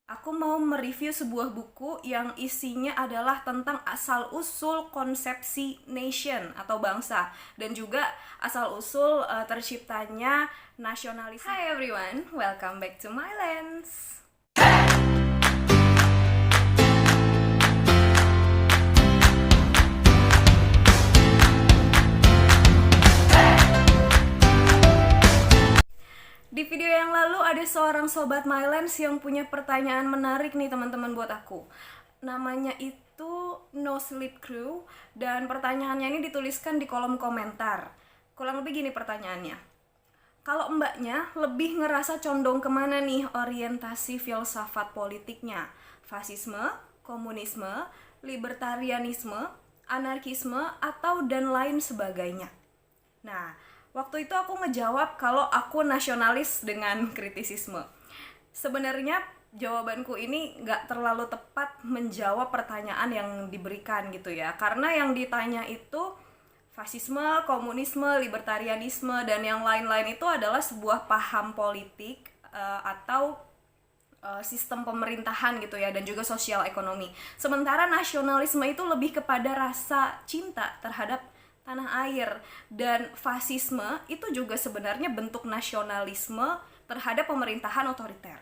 Aku mau mereview sebuah buku yang isinya adalah tentang asal-usul konsepsi nation atau bangsa dan juga asal-usul terciptanya nasionalisme. Hi everyone, welcome back to my lens. Di video yang lalu ada seorang sobat Mylens yang punya pertanyaan menarik nih teman-teman buat aku. Namanya itu No Sleep Crew dan pertanyaannya ini dituliskan di kolom komentar. Kurang lebih gini pertanyaannya. Kalau mbaknya lebih ngerasa condong kemana nih orientasi filsafat politiknya? Fasisme, komunisme, libertarianisme, anarkisme, atau dan lain sebagainya? Nah, waktu itu aku ngejawab kalau aku nasionalis dengan kritisisme. Sebenarnya jawabanku ini nggak terlalu tepat menjawab pertanyaan yang diberikan gitu ya. Karena yang ditanya itu fasisme, komunisme, libertarianisme, dan yang lain-lain itu adalah sebuah paham politik atau sistem pemerintahan gitu ya, dan juga sosial ekonomi. Sementara nasionalisme itu lebih kepada rasa cinta terhadap tanah air, dan fasisme itu juga sebenarnya bentuk nasionalisme terhadap pemerintahan otoriter.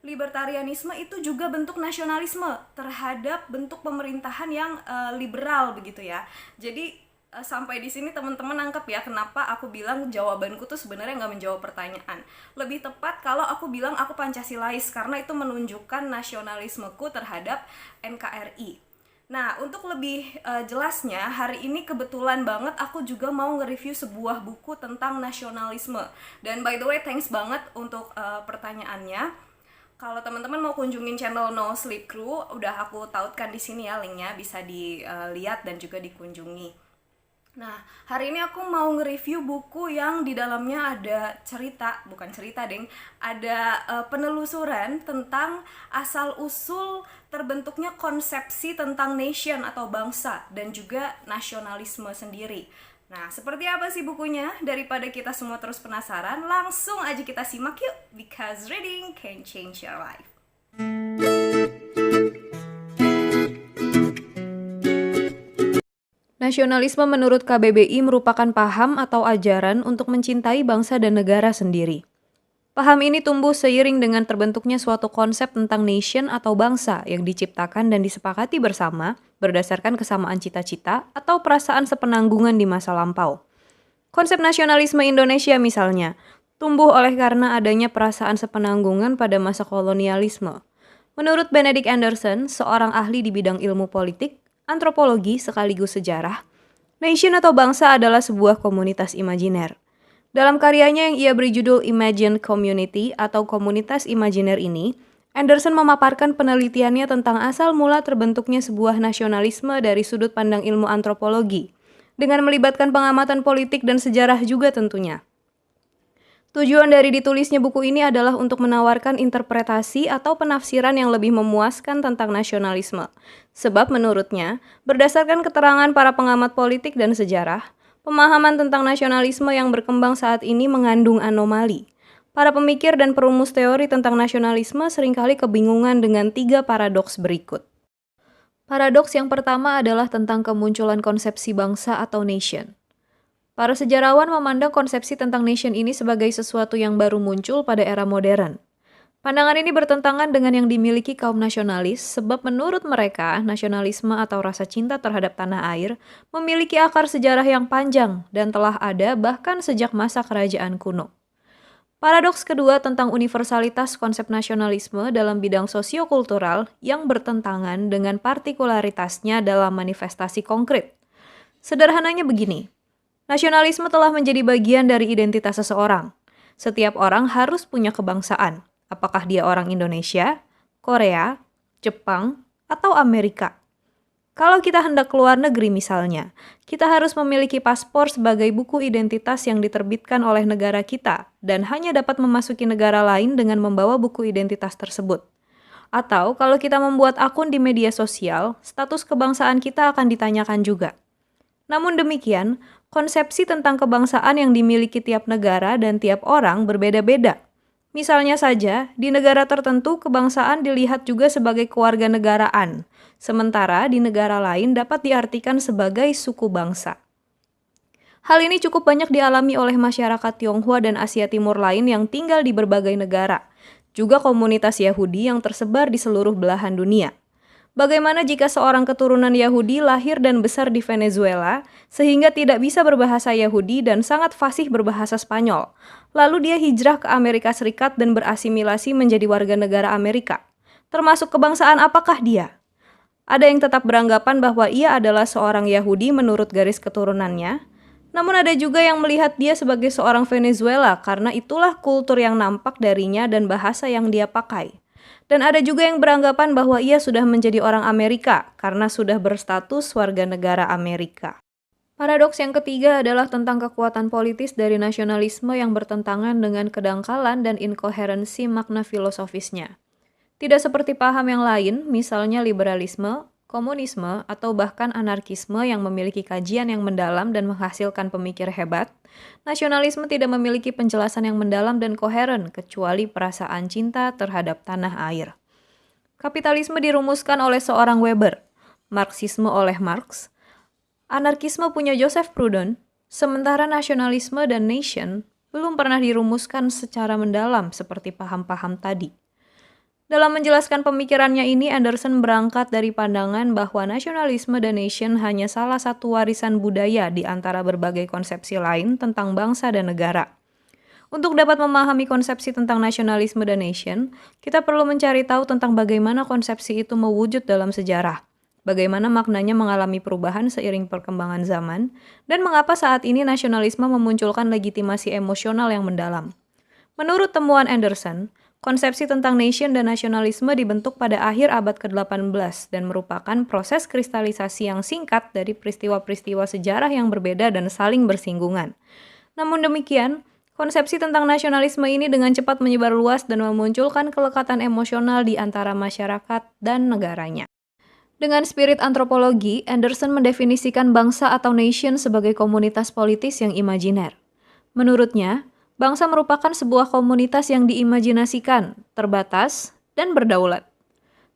Libertarianisme itu juga bentuk nasionalisme terhadap bentuk pemerintahan yang liberal begitu ya. Jadi sampai di sini teman-teman nangkep ya kenapa aku bilang jawabanku tuh sebenarnya nggak menjawab pertanyaan. Lebih tepat kalau aku bilang aku Pancasilais karena itu menunjukkan nasionalismeku terhadap NKRI. Nah, untuk lebih jelasnya, hari ini kebetulan banget aku juga mau nge-review sebuah buku tentang nasionalisme. Dan by the way, thanks banget untuk pertanyaannya. Kalau teman-teman mau kunjungin channel No Sleep Crew, udah aku tautkan di sini ya linknya, bisa dilihat dan juga dikunjungi. Nah, hari ini aku mau nge-review buku yang di dalamnya ada bukan cerita deng, ada penelusuran tentang asal-usul terbentuknya konsepsi tentang nation atau bangsa dan juga nasionalisme sendiri. Nah, seperti apa sih bukunya? Daripada kita semua terus penasaran, langsung aja kita simak yuk, because reading can change your life. Nasionalisme menurut KBBI merupakan paham atau ajaran untuk mencintai bangsa dan negara sendiri. Paham ini tumbuh seiring dengan terbentuknya suatu konsep tentang nation atau bangsa yang diciptakan dan disepakati bersama berdasarkan kesamaan cita-cita atau perasaan sepenanggungan di masa lampau. Konsep nasionalisme Indonesia misalnya, tumbuh oleh karena adanya perasaan sepenanggungan pada masa kolonialisme. Menurut Benedict Anderson, seorang ahli di bidang ilmu politik, antropologi sekaligus sejarah, nation atau bangsa adalah sebuah komunitas imajiner. Dalam karyanya yang ia beri judul Imagined Community atau komunitas imajiner ini, Anderson memaparkan penelitiannya tentang asal mula terbentuknya sebuah nasionalisme dari sudut pandang ilmu antropologi, dengan melibatkan pengamatan politik dan sejarah juga tentunya. Tujuan dari ditulisnya buku ini adalah untuk menawarkan interpretasi atau penafsiran yang lebih memuaskan tentang nasionalisme. Sebab menurutnya, berdasarkan keterangan para pengamat politik dan sejarah, pemahaman tentang nasionalisme yang berkembang saat ini mengandung anomali. Para pemikir dan perumus teori tentang nasionalisme seringkali kebingungan dengan 3 paradoks berikut. Paradoks yang pertama adalah tentang kemunculan konsepsi bangsa atau nation. Para sejarawan memandang konsepsi tentang nation ini sebagai sesuatu yang baru muncul pada era modern. Pandangan ini bertentangan dengan yang dimiliki kaum nasionalis sebab menurut mereka, nasionalisme atau rasa cinta terhadap tanah air memiliki akar sejarah yang panjang dan telah ada bahkan sejak masa kerajaan kuno. Paradoks kedua tentang universalitas konsep nasionalisme dalam bidang sosiokultural yang bertentangan dengan partikularitasnya dalam manifestasi konkret. Sederhananya begini, nasionalisme telah menjadi bagian dari identitas seseorang. Setiap orang harus punya kebangsaan, apakah dia orang Indonesia, Korea, Jepang, atau Amerika. Kalau kita hendak keluar negeri misalnya, kita harus memiliki paspor sebagai buku identitas yang diterbitkan oleh negara kita dan hanya dapat memasuki negara lain dengan membawa buku identitas tersebut. Atau kalau kita membuat akun di media sosial, status kebangsaan kita akan ditanyakan juga. Namun demikian, konsepsi tentang kebangsaan yang dimiliki tiap negara dan tiap orang berbeda-beda. Misalnya saja, di negara tertentu kebangsaan dilihat juga sebagai kewarganegaraan, sementara di negara lain dapat diartikan sebagai suku bangsa. Hal ini cukup banyak dialami oleh masyarakat Tionghoa dan Asia Timur lain yang tinggal di berbagai negara, juga komunitas Yahudi yang tersebar di seluruh belahan dunia. Bagaimana jika seorang keturunan Yahudi lahir dan besar di Venezuela, sehingga tidak bisa berbahasa Yahudi dan sangat fasih berbahasa Spanyol? Lalu dia hijrah ke Amerika Serikat dan berasimilasi menjadi warga negara Amerika. Termasuk kebangsaan apakah dia? Ada yang tetap beranggapan bahwa ia adalah seorang Yahudi menurut garis keturunannya, namun ada juga yang melihat dia sebagai seorang Venezuela karena itulah kultur yang nampak darinya dan bahasa yang dia pakai. Dan ada juga yang beranggapan bahwa ia sudah menjadi orang Amerika karena sudah berstatus warga negara Amerika. Paradoks yang ketiga adalah tentang kekuatan politis dari nasionalisme yang bertentangan dengan kedangkalan dan inkoherensi makna filosofisnya. Tidak seperti paham yang lain, misalnya liberalisme, komunisme, atau bahkan anarkisme yang memiliki kajian yang mendalam dan menghasilkan pemikir hebat, nasionalisme tidak memiliki penjelasan yang mendalam dan koheren kecuali perasaan cinta terhadap tanah air. Kapitalisme dirumuskan oleh seorang Weber, Marxisme oleh Marx, anarkisme punya Joseph Proudhon, sementara nasionalisme dan nation belum pernah dirumuskan secara mendalam seperti paham-paham tadi. Dalam menjelaskan pemikirannya ini, Anderson berangkat dari pandangan bahwa nasionalisme dan nation hanya salah satu warisan budaya di antara berbagai konsepsi lain tentang bangsa dan negara. Untuk dapat memahami konsepsi tentang nasionalisme dan nation, kita perlu mencari tahu tentang bagaimana konsepsi itu mewujud dalam sejarah, bagaimana maknanya mengalami perubahan seiring perkembangan zaman, dan mengapa saat ini nasionalisme memunculkan legitimasi emosional yang mendalam. Menurut temuan Anderson, konsepsi tentang nation dan nasionalisme dibentuk pada akhir abad ke-18 dan merupakan proses kristalisasi yang singkat dari peristiwa-peristiwa sejarah yang berbeda dan saling bersinggungan. Namun demikian, konsepsi tentang nasionalisme ini dengan cepat menyebar luas dan memunculkan kelekatan emosional di antara masyarakat dan negaranya. Dengan spirit antropologi, Anderson mendefinisikan bangsa atau nation sebagai komunitas politis yang imajiner. Menurutnya, bangsa merupakan sebuah komunitas yang diimajinasikan, terbatas, dan berdaulat.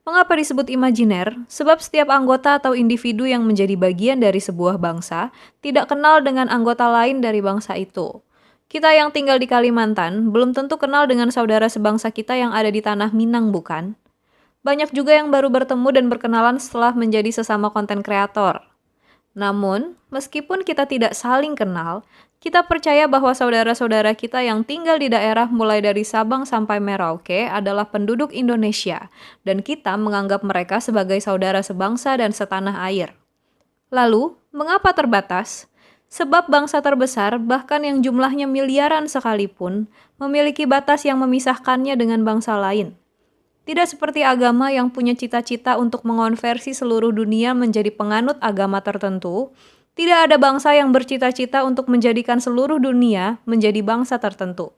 Mengapa disebut imajiner? Sebab setiap anggota atau individu yang menjadi bagian dari sebuah bangsa tidak kenal dengan anggota lain dari bangsa itu. Kita yang tinggal di Kalimantan belum tentu kenal dengan saudara sebangsa kita yang ada di tanah Minang, bukan? Banyak juga yang baru bertemu dan berkenalan setelah menjadi sesama konten kreator. Namun, meskipun kita tidak saling kenal, kita percaya bahwa saudara-saudara kita yang tinggal di daerah mulai dari Sabang sampai Merauke adalah penduduk Indonesia, dan kita menganggap mereka sebagai saudara sebangsa dan setanah air. Lalu, mengapa terbatas? Sebab bangsa terbesar, bahkan yang jumlahnya miliaran sekalipun, memiliki batas yang memisahkannya dengan bangsa lain. Tidak seperti agama yang punya cita-cita untuk mengonversi seluruh dunia menjadi penganut agama tertentu, tidak ada bangsa yang bercita-cita untuk menjadikan seluruh dunia menjadi bangsa tertentu.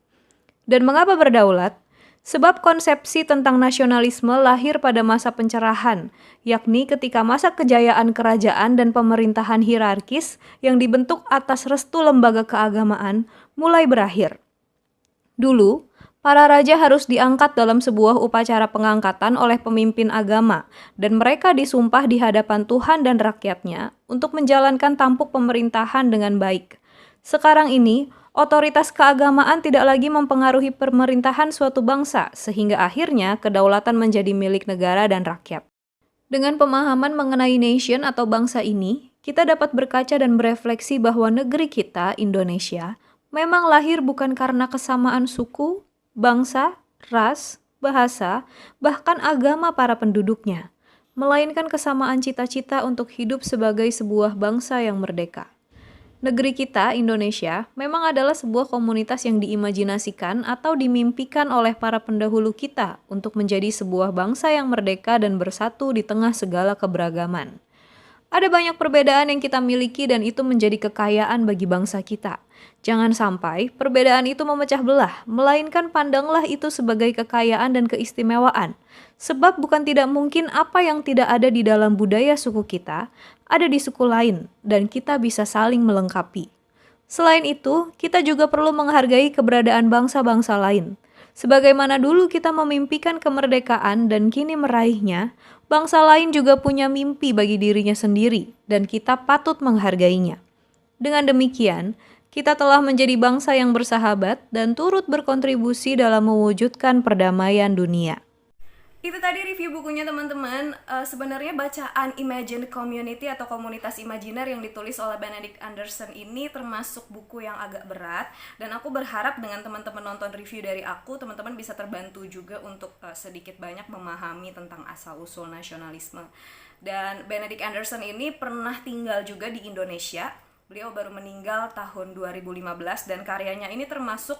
Dan mengapa berdaulat? Sebab konsepsi tentang nasionalisme lahir pada masa pencerahan, yakni ketika masa kejayaan kerajaan dan pemerintahan hierarkis yang dibentuk atas restu lembaga keagamaan mulai berakhir. Dulu, para raja harus diangkat dalam sebuah upacara pengangkatan oleh pemimpin agama, dan mereka disumpah di hadapan Tuhan dan rakyatnya untuk menjalankan tampuk pemerintahan dengan baik. Sekarang ini, otoritas keagamaan tidak lagi mempengaruhi pemerintahan suatu bangsa, sehingga akhirnya kedaulatan menjadi milik negara dan rakyat. Dengan pemahaman mengenai nation atau bangsa ini, kita dapat berkaca dan berefleksi bahwa negeri kita, Indonesia, memang lahir bukan karena kesamaan suku, bangsa, ras, bahasa, bahkan agama para penduduknya, melainkan kesamaan cita-cita untuk hidup sebagai sebuah bangsa yang merdeka. Negeri kita, Indonesia, memang adalah sebuah komunitas yang diimajinasikan atau dimimpikan oleh para pendahulu kita untuk menjadi sebuah bangsa yang merdeka dan bersatu di tengah segala keberagaman. Ada banyak perbedaan yang kita miliki dan itu menjadi kekayaan bagi bangsa kita. Jangan sampai perbedaan itu memecah belah, melainkan pandanglah itu sebagai kekayaan dan keistimewaan. Sebab bukan tidak mungkin apa yang tidak ada di dalam budaya suku kita, ada di suku lain, dan kita bisa saling melengkapi. Selain itu, kita juga perlu menghargai keberadaan bangsa-bangsa lain. Sebagaimana dulu kita memimpikan kemerdekaan dan kini meraihnya, bangsa lain juga punya mimpi bagi dirinya sendiri dan kita patut menghargainya. Dengan demikian, kita telah menjadi bangsa yang bersahabat dan turut berkontribusi dalam mewujudkan perdamaian dunia. Itu tadi review bukunya teman-teman. Sebenarnya bacaan Imagine Community atau komunitas imajiner yang ditulis oleh Benedict Anderson ini termasuk buku yang agak berat, dan aku berharap dengan teman-teman nonton review dari aku, teman-teman bisa terbantu juga untuk sedikit banyak memahami tentang asal-usul nasionalisme. Dan Benedict Anderson ini pernah tinggal juga di Indonesia. Beliau baru meninggal tahun 2015 dan karyanya ini termasuk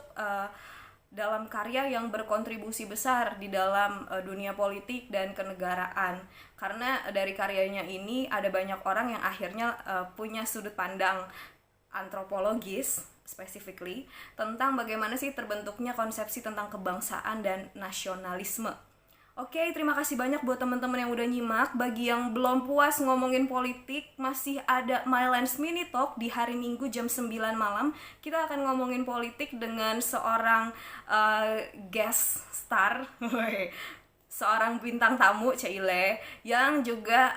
dalam karya yang berkontribusi besar di dalam dunia politik dan kenegaraan. Karena dari karyanya ini ada banyak orang yang akhirnya punya sudut pandang antropologis specifically tentang bagaimana sih terbentuknya konsepsi tentang kebangsaan dan nasionalisme. Oke, terima kasih banyak buat teman-teman yang udah nyimak. Bagi yang belum puas ngomongin politik, masih ada Mylands Mini Talk di hari Minggu jam 9 malam. Kita akan ngomongin politik dengan seorang guest star, seorang bintang tamu Cile yang juga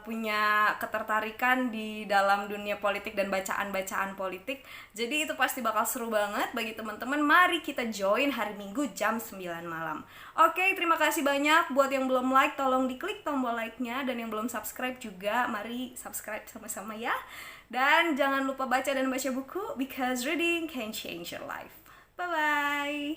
punya ketertarikan di dalam dunia politik dan bacaan-bacaan politik. Jadi itu pasti bakal seru banget bagi teman-teman. Mari kita join hari Minggu jam 9 malam. Oke, terima kasih banyak. Buat yang belum like, tolong diklik tombol like-nya, dan yang belum subscribe juga, mari subscribe sama-sama ya. Dan jangan lupa baca dan baca buku, because reading can change your life. Bye-bye.